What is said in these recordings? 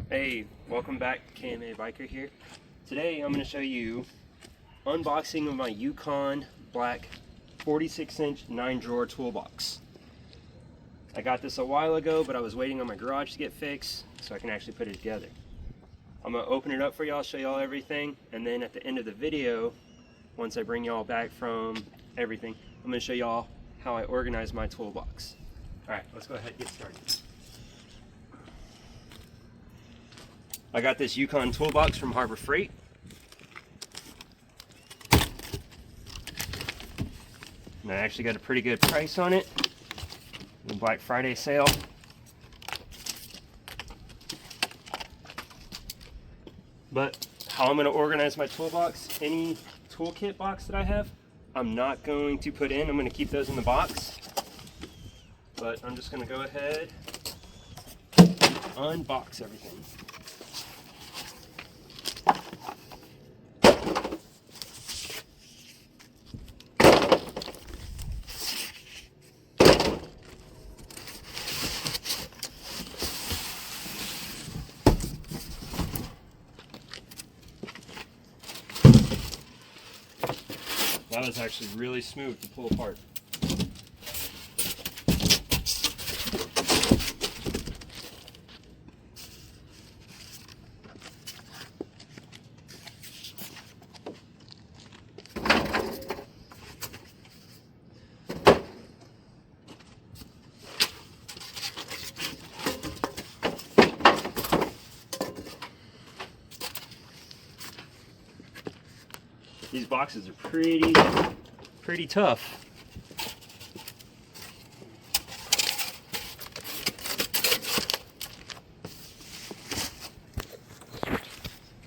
Hey, welcome back, KMA Biker here. Today I'm going to show you unboxing of my Yukon black 46-inch 9-drawer toolbox. I got this a while ago, but I was waiting on my garage to get fixed so I can actually put it together. I'm going to open it up for y'all, show y'all everything, and then at the end of the video, once I bring y'all back from everything, I'm going to show y'all how I organize my toolbox. Alright, let's go ahead and get started. I got this Yukon toolbox from Harbor Freight. And I actually got a pretty good price on it. The Black Friday sale. But how I'm going to organize my toolbox, any toolkit box that I have, I'm not going to put in. I'm going to keep those in the box. But I'm just going to go ahead and unbox everything. That was actually really smooth to pull apart. These boxes are pretty tough.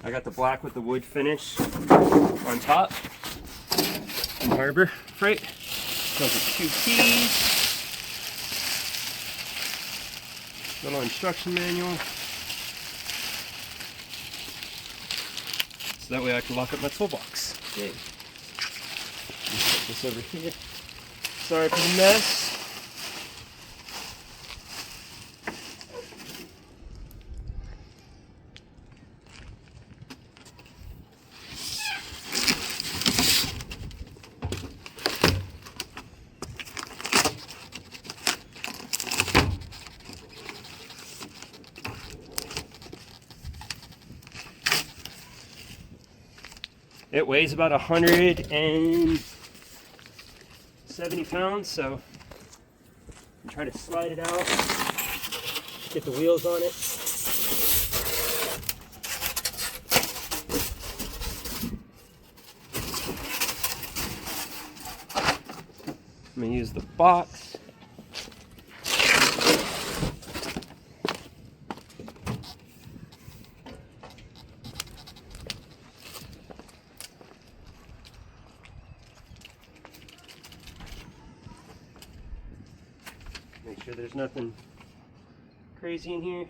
I got the black with the wood finish on top from Harbor Freight. Comes with 2 keys, little instruction manual, so that way I can lock up my toolbox. Okay. Put this over here. Sorry for the mess. It weighs about 170 pounds, so I'm trying to slide it out, get the wheels on it. I'm going to use the box. Make sure there's nothing crazy in here.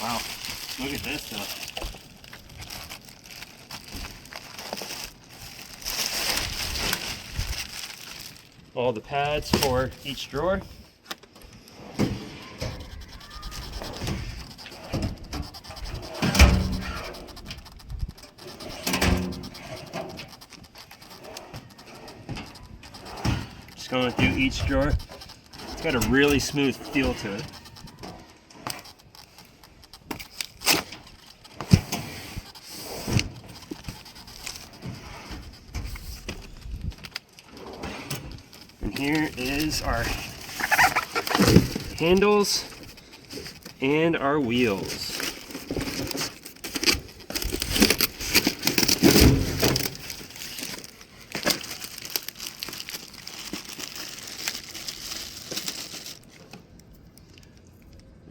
Wow, look at this stuff. All the pads for each drawer. Just going through each drawer. It's got a really smooth feel to it. And here is our handles and our wheels.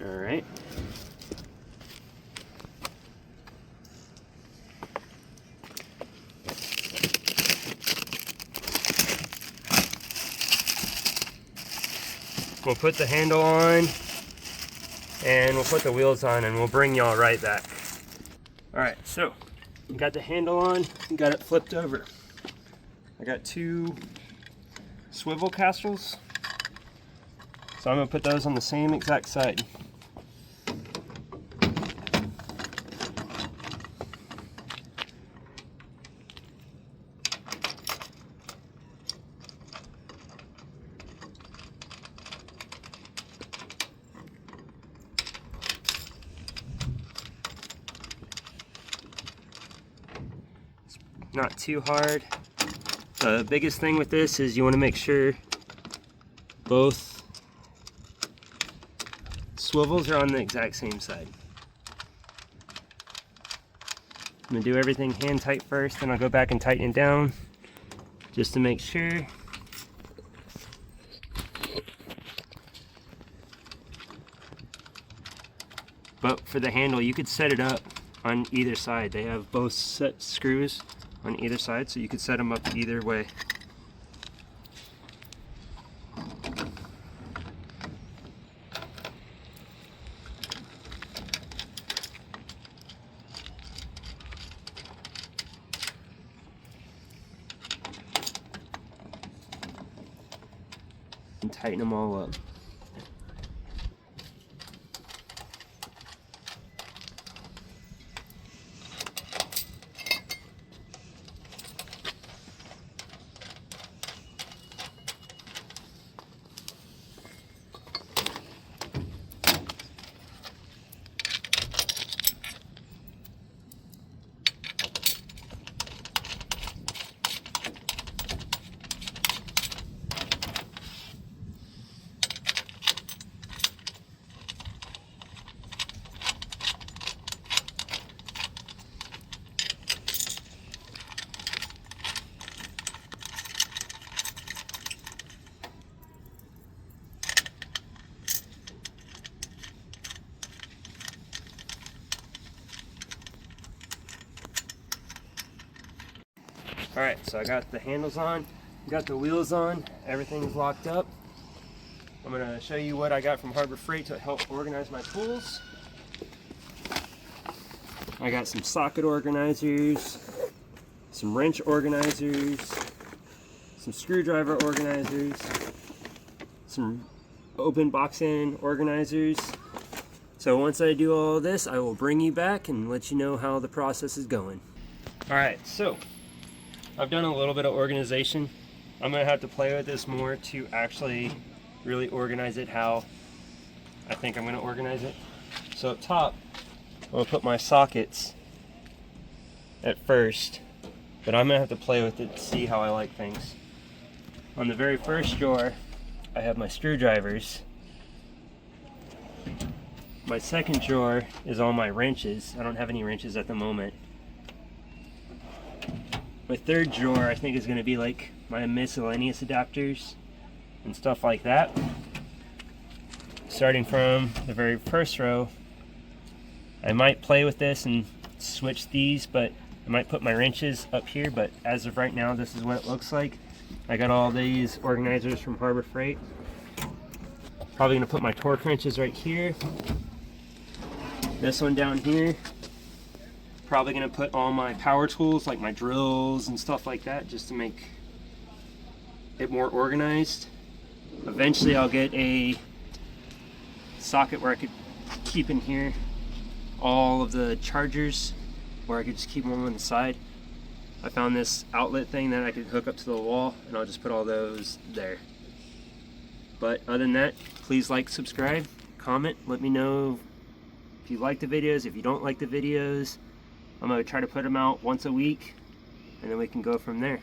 All right. We'll put the handle on and we'll put the wheels on and we'll bring y'all right back. All right, so we got the handle on, got it flipped over. I got 2 swivel castles, so I'm gonna put those on the same exact side. Not too hard. The biggest thing with this is you want to make sure both swivels are on the exact same side. I'm going to do everything hand tight first, then I'll go back and tighten it down just to make sure. But for the handle, you could set it up on either side. They have both set screws on either side, so you could set them up either way. And tighten them all up. Alright, so I got the handles on, got the wheels on, everything's locked up. I'm going to show you what I got from Harbor Freight to help organize my tools. I got some socket organizers, some wrench organizers, some screwdriver organizers, some open box end organizers. So once I do all this, I will bring you back and let you know how the process is going. Alright, so I've done a little bit of organization. I'm going to have to play with this more to actually really organize it how I think I'm going to organize it. So up top, I'm going to put my sockets at first, but I'm going to have to play with it to see how I like things. On the very first drawer, I have my screwdrivers. My second drawer is all my wrenches. I don't have any wrenches at the moment. My third drawer I think is going to be like my miscellaneous adapters and stuff like that. Starting from the very first row, I might play with this and switch these, but I might put my wrenches up here, but as of right now this is what it looks like. I got all these organizers from Harbor Freight. Probably going to put my torque wrenches right here. This one down here. Probably going to put all my power tools like my drills and stuff like that just to make it more organized. Eventually I'll get a socket where I could keep in here all of the chargers, where I could just keep them on the side. I found this outlet thing that I could hook up to the wall, and I'll just put all those there. But other than that, please like, subscribe, comment, let me know if you like the videos, if you don't like the videos. I'm going to try to put them out once a week, and then we can go from there.